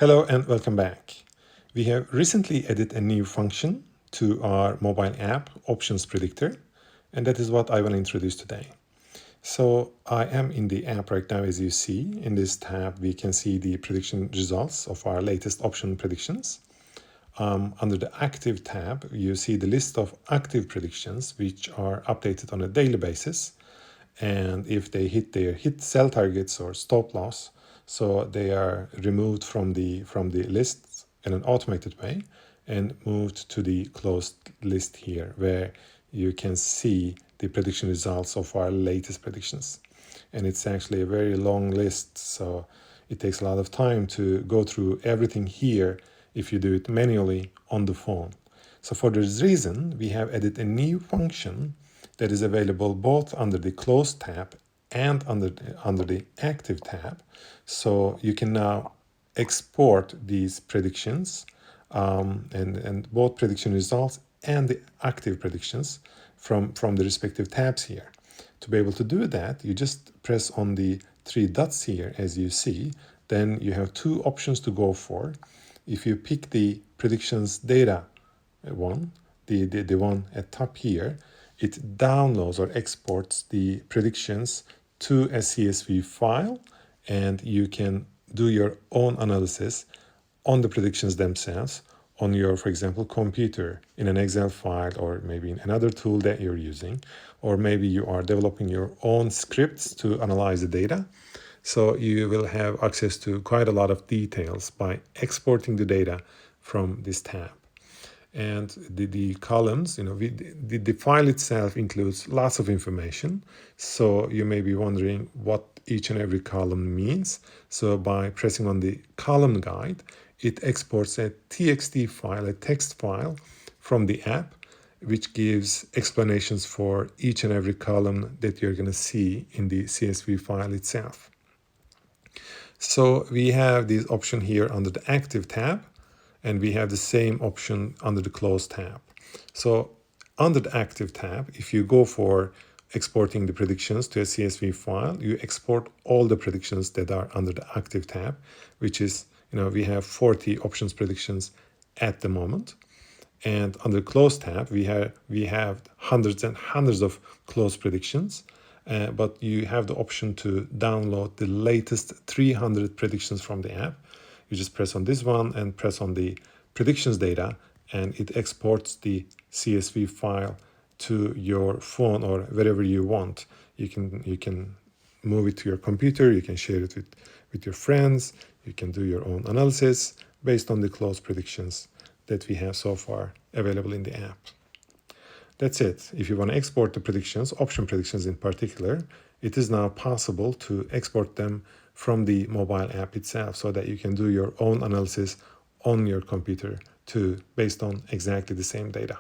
Hello and welcome back. We have recently added a new function to our mobile app, Options Predictor, and that is what I will introduce today. So I am in the app right now. As you see, in this tab, we can see the prediction results of our latest option predictions. Under the Active tab, you see the list of active predictions, which are updated on a daily basis. And if they hit their sell targets or stop loss, so they are removed from the list in an automated way and moved to the closed list here, where you can see the prediction results of our latest predictions. And it's actually a very long list, so it takes a lot of time to go through everything here if you do it manually on the phone. So for this reason, we have added a new function that is available both under the Closed tab and under the Active tab. So you can now export these predictions and both prediction results and the active predictions from the respective tabs here. To be able to do that, you just press on the three dots here, as you see. Then you have two options to go for. If you pick the predictions data one, the one at top here, it downloads or exports the predictions to a CSV file, and you can do your own analysis on the predictions themselves on your, for example, computer in an Excel file, or maybe in another tool that you're using, or maybe you are developing your own scripts to analyze the data. So you will have access to quite a lot of details by exporting the data from this tab. And the columns, the file itself includes lots of information. So you may be wondering what each and every column means. So by pressing on the column guide, it exports a TXT file, a text file from the app, which gives explanations for each and every column that you're going to see in the CSV file itself. So we have this option here under the Active tab, and we have the same option under the Closed tab. So under the Active tab, if you go for exporting the predictions to a CSV file, you export all the predictions that are under the Active tab, which is, we have 40 options predictions at the moment. And under Closed tab, we have hundreds and hundreds of closed predictions. But you have the option to download the latest 300 predictions from the app. You just press on this one and press on the predictions data, and it exports the CSV file to your phone or wherever you want. You can move it to your computer, you can share it with your friends, you can do your own analysis based on the closed predictions that we have so far available in the app. That's it. If you want to export the predictions, option predictions in particular, it is now possible to export them from the mobile app itself so that you can do your own analysis on your computer too, based on exactly the same data.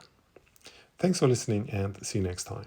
Thanks for listening, and see you next time.